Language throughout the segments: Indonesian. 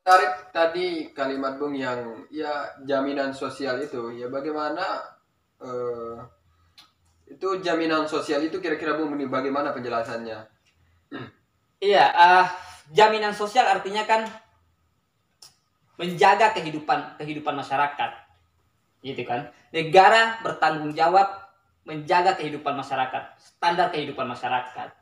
Tarik tadi kalimat Bung yang ya jaminan sosial itu ya bagaimana eh, itu jaminan sosial itu kira-kira Bung ini bagaimana penjelasannya? Iya, jaminan sosial artinya kan menjaga kehidupan masyarakat, gitu kan? Negara bertanggung jawab menjaga kehidupan masyarakat, standar kehidupan masyarakat.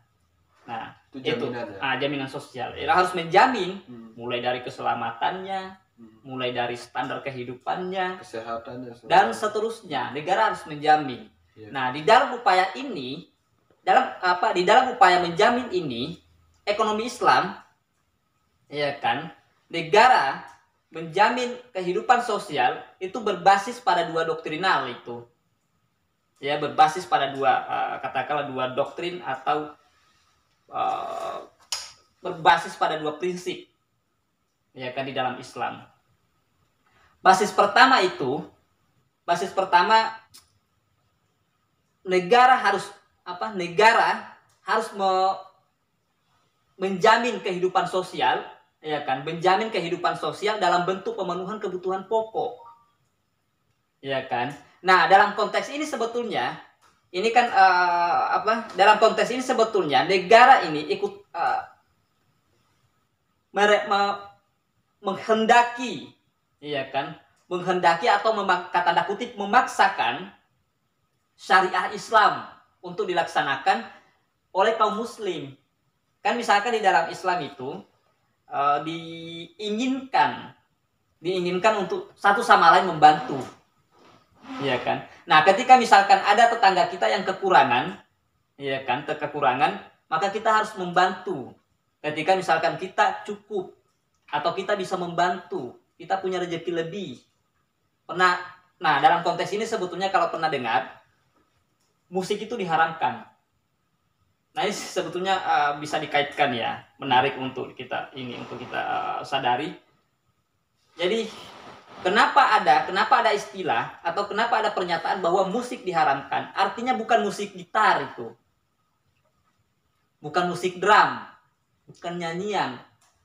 Nah, Itu jaminan ya. Jaminan sosial. Ya, harus menjamin mulai dari keselamatannya, mulai dari standar kehidupannya, Kesehatannya dan seterusnya. Negara harus menjamin. Ya. Nah, di dalam upaya ini, di dalam upaya menjamin ini, ekonomi Islam, ya kan, negara menjamin kehidupan sosial itu berbasis pada dua doktrinal itu. Ya, berbasis pada katakanlah dua doktrin atau berbasis pada dua prinsip, ya kan, di dalam Islam. Basis pertama negara harus menjamin kehidupan sosial, ya kan, menjamin kehidupan sosial dalam bentuk pemenuhan kebutuhan pokok, ya kan. Nah, dalam konteks ini sebetulnya dalam konteks ini sebetulnya negara ini ikut menghendaki, ya kan, menghendaki atau tanda kutip memaksakan syariah Islam untuk dilaksanakan oleh kaum muslim. Kan misalkan di dalam Islam itu diinginkan untuk satu sama lain membantu, ya kan. Nah, ketika misalkan ada tetangga kita yang kekurangan, ya kan, maka kita harus membantu. Ketika misalkan kita cukup atau kita bisa membantu, kita punya rezeki lebih. Nah, dalam konteks ini sebetulnya kalau pernah dengar, musik itu diharamkan. Nah, ini sebetulnya bisa dikaitkan ya, menarik untuk kita sadari. Jadi kenapa ada istilah atau kenapa ada pernyataan bahwa musik diharamkan? Artinya bukan musik gitar itu, bukan musik drum, bukan nyanyian,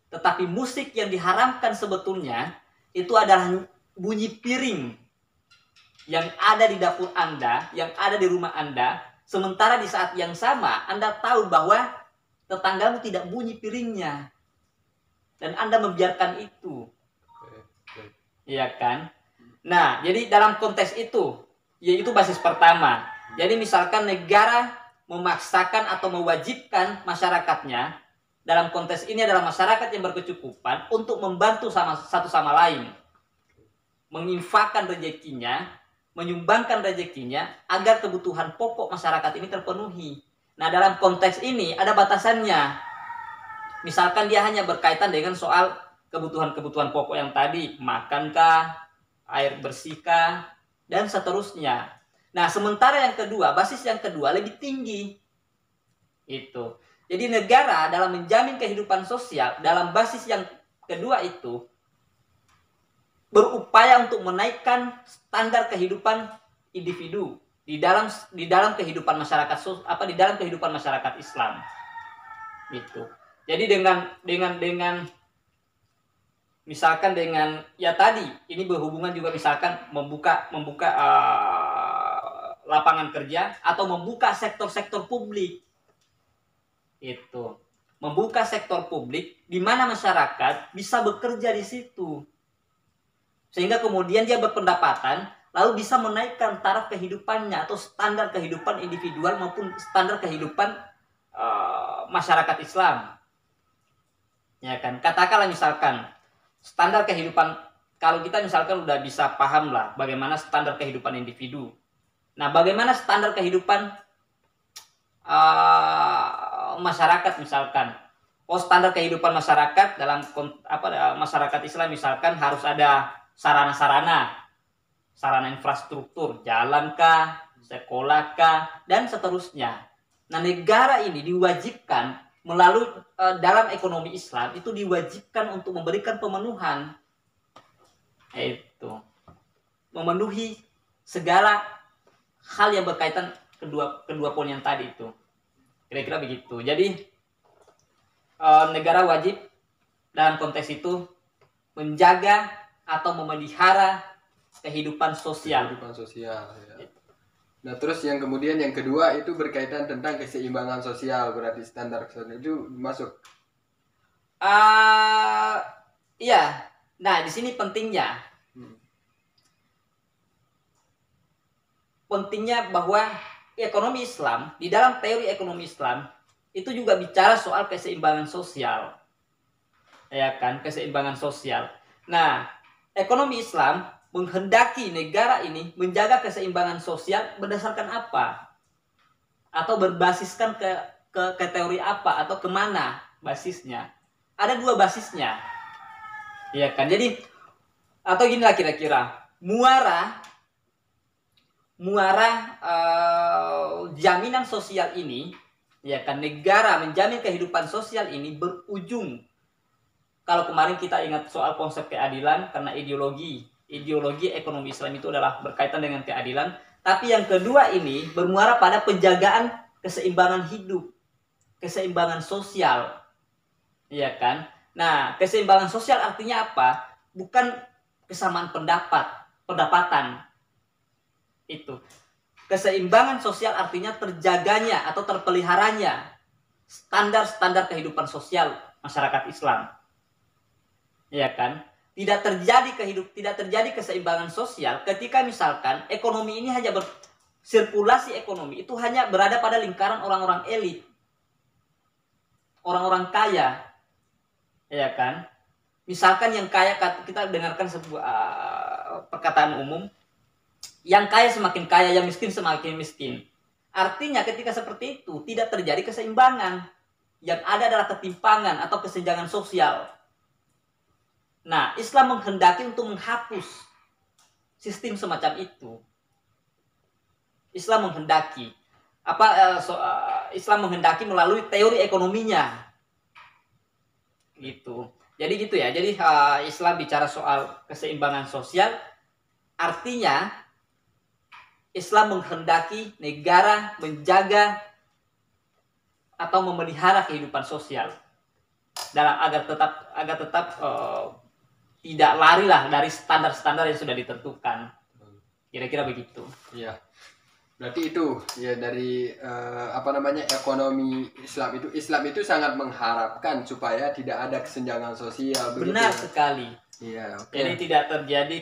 tetapi musik yang diharamkan sebetulnya itu adalah bunyi piring yang ada di dapur Anda, yang ada di rumah Anda. Sementara di saat yang sama, Anda tahu bahwa tetanggamu tidak bunyi piringnya. Dan Anda membiarkan itu. Iya kan? Nah, jadi dalam konteks itu, yaitu basis pertama. Jadi misalkan negara memaksakan atau mewajibkan masyarakatnya, dalam konteks ini adalah masyarakat yang berkecukupan untuk membantu satu sama lain. Menginfakkan rezekinya, menyumbangkan rezekinya agar kebutuhan pokok masyarakat ini terpenuhi. Nah, dalam konteks ini ada batasannya. Misalkan dia hanya berkaitan dengan soal kebutuhan-kebutuhan pokok yang tadi, makankah, air bersihkah, dan seterusnya. Nah, sementara basis yang kedua lebih tinggi. Itu. Jadi negara dalam menjamin kehidupan sosial dalam basis yang kedua itu berupaya untuk menaikkan standar kehidupan individu di dalam kehidupan masyarakat Islam. Gitu. Jadi dengan misalkan dengan ya tadi ini berhubungan juga misalkan membuka lapangan kerja atau membuka sektor-sektor publik. Itu. Membuka sektor publik di mana masyarakat bisa bekerja di situ. Sehingga kemudian dia berpendapatan, lalu bisa menaikkan taraf kehidupannya atau standar kehidupan individual maupun standar kehidupan masyarakat Islam. Ya kan, katakanlah misalkan standar kehidupan, kalau kita misalkan udah bisa paham lah bagaimana standar kehidupan individu. Nah, bagaimana standar kehidupan masyarakat misalkan? Oh, standar kehidupan masyarakat dalam masyarakat Islam misalkan harus ada sarana infrastruktur, jalankah, sekolahkah, dan seterusnya. Nah, negara ini diwajibkan melalui dalam ekonomi Islam itu diwajibkan untuk memberikan pemenuhan, yaitu memenuhi segala hal yang berkaitan kedua poin yang tadi itu. Kira-kira begitu. Jadi negara wajib dalam konteks itu menjaga atau memelihara kehidupan sosial. Kehidupan sosial ya. Nah terus yang kemudian yang kedua itu berkaitan tentang keseimbangan sosial, berarti standar sosial itu masuk. Iya. Nah di sini pentingnya bahwa ekonomi Islam, di dalam teori ekonomi Islam itu juga bicara soal keseimbangan sosial, ya kan, keseimbangan sosial. Nah ekonomi Islam menghendaki negara ini menjaga keseimbangan sosial berdasarkan apa? Atau berbasiskan ke teori apa? Atau kemana basisnya? Ada dua basisnya. Ya kan? Jadi, atau gini lah kira-kira. Muara jaminan sosial ini, ya kan, negara menjamin kehidupan sosial ini berujung. Kalau kemarin kita ingat soal konsep keadilan, karena ideologi ekonomi Islam itu adalah berkaitan dengan keadilan. Tapi yang kedua ini bermuara pada penjagaan keseimbangan hidup, keseimbangan sosial, ya kan? Nah, keseimbangan sosial artinya apa? Bukan kesamaan pendapatan. Itu. Keseimbangan sosial artinya terjaganya atau terpeliharanya standar-standar kehidupan sosial masyarakat Islam. Ya kan? Tidak terjadi keseimbangan sosial ketika misalkan ekonomi ini hanya sirkulasi ekonomi itu hanya berada pada lingkaran orang-orang elit, orang-orang kaya, ya kan? Misalkan yang kaya, kita dengarkan sebuah perkataan umum, yang kaya semakin kaya, yang miskin semakin miskin. Artinya ketika seperti itu tidak terjadi keseimbangan, yang ada adalah ketimpangan atau kesenjangan sosial. Nah, Islam menghendaki untuk menghapus sistem semacam itu. Islam menghendaki Islam menghendaki melalui teori ekonominya, gitu. Jadi gitu ya. Jadi Islam bicara soal keseimbangan sosial, artinya Islam menghendaki negara menjaga atau memelihara kehidupan sosial agar tetap tidak lari lah dari standar-standar yang sudah ditentukan. Kira-kira begitu. Iya. Berarti itu ya dari ekonomi Islam itu sangat mengharapkan supaya tidak ada kesenjangan sosial. Benar sekali. Iya. Okay. Jadi tidak terjadi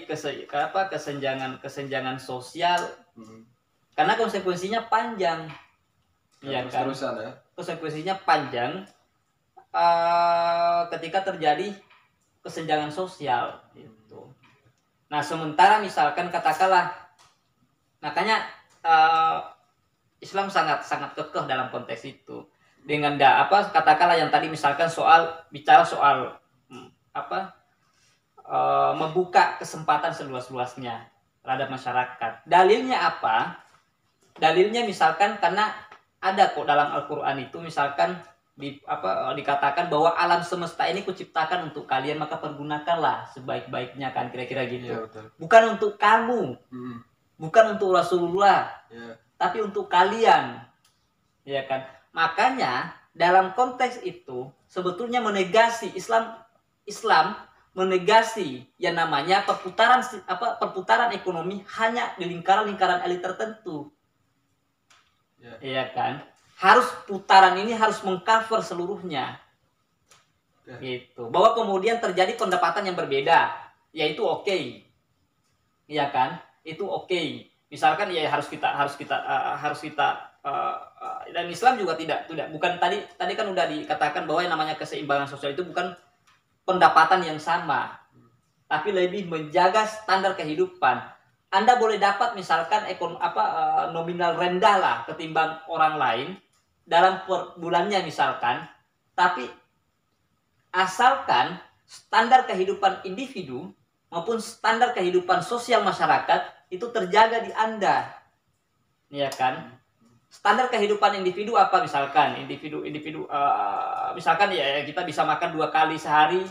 kesenjangan sosial. Karena konsekuensinya panjang. Iya kan? Ya. Konsekuensinya panjang ketika terjadi kesenjangan sosial itu. Nah, sementara misalkan katakanlah, makanya Islam sangat kekeh dalam konteks itu. Dengan katakanlah yang tadi misalkan bicara soal membuka kesempatan seluas-luasnya terhadap masyarakat. Dalilnya apa? Dalilnya misalkan karena ada kok dalam Al-Qur'an itu misalkan dikatakan bahwa alam semesta ini kuciptakan untuk kalian, maka pergunakanlah sebaik-baiknya, kan, kira-kira gitu. Ya, bukan untuk kamu, bukan untuk Rasulullah, tapi untuk kalian, ya kan. Makanya dalam konteks itu sebetulnya menegasi Islam menegasi yang namanya perputaran ekonomi hanya di lingkaran elit tertentu, ya kan. Putaran ini harus mengcover seluruhnya, gitu. Bahwa kemudian terjadi pendapatan yang berbeda, yaitu oke, ya kan, itu oke. Misalkan ya harus kita dan Islam juga tidak bukan tadi kan udah dikatakan bahwa yang namanya keseimbangan sosial itu bukan pendapatan yang sama, tapi lebih menjaga standar kehidupan. Anda boleh dapat misalkan nominal rendah lah ketimbang orang lain dalam per bulannya misalkan, tapi asalkan standar kehidupan individu maupun standar kehidupan sosial masyarakat itu terjaga di Anda, ya kan. Standar kehidupan individu apa? Misalkan misalkan ya kita bisa makan 2 kali sehari,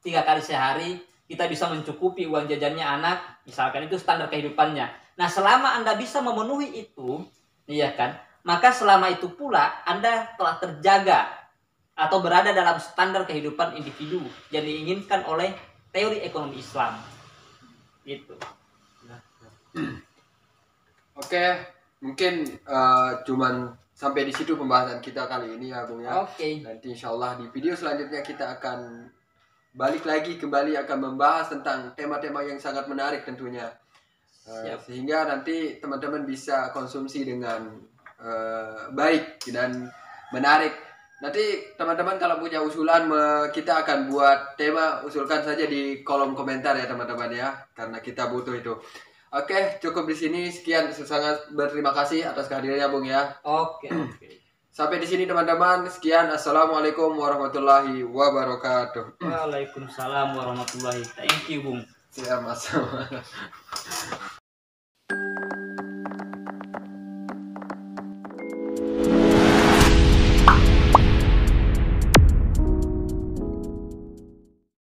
3 kali sehari, kita bisa mencukupi uang jajannya anak, misalkan itu standar kehidupannya. Nah, selama Anda bisa memenuhi itu, ya kan, maka selama itu pula Anda telah terjaga atau berada dalam standar kehidupan individu yang diinginkan oleh teori ekonomi Islam. Gitu. Oke, mungkin cuman sampai di situ pembahasan kita kali ini ya Bung ya. Oke. Nanti insya Allah di video selanjutnya kita akan balik lagi kembali akan membahas tentang tema-tema yang sangat menarik tentunya. Sehingga nanti teman-teman bisa konsumsi dengan baik dan menarik. Nanti teman-teman kalau punya usulan kita akan buat tema, usulkan saja di kolom komentar ya teman-teman ya, karena kita butuh itu. Oke, cukup di sini. Sekian, sangat berterima kasih atas kehadirannya Bung ya. Oke. Sampai di sini teman-teman. Sekian. Assalamualaikum warahmatullahi wabarakatuh. Waalaikumsalam warahmatullahi. Thank you Bung. Siap, Mas.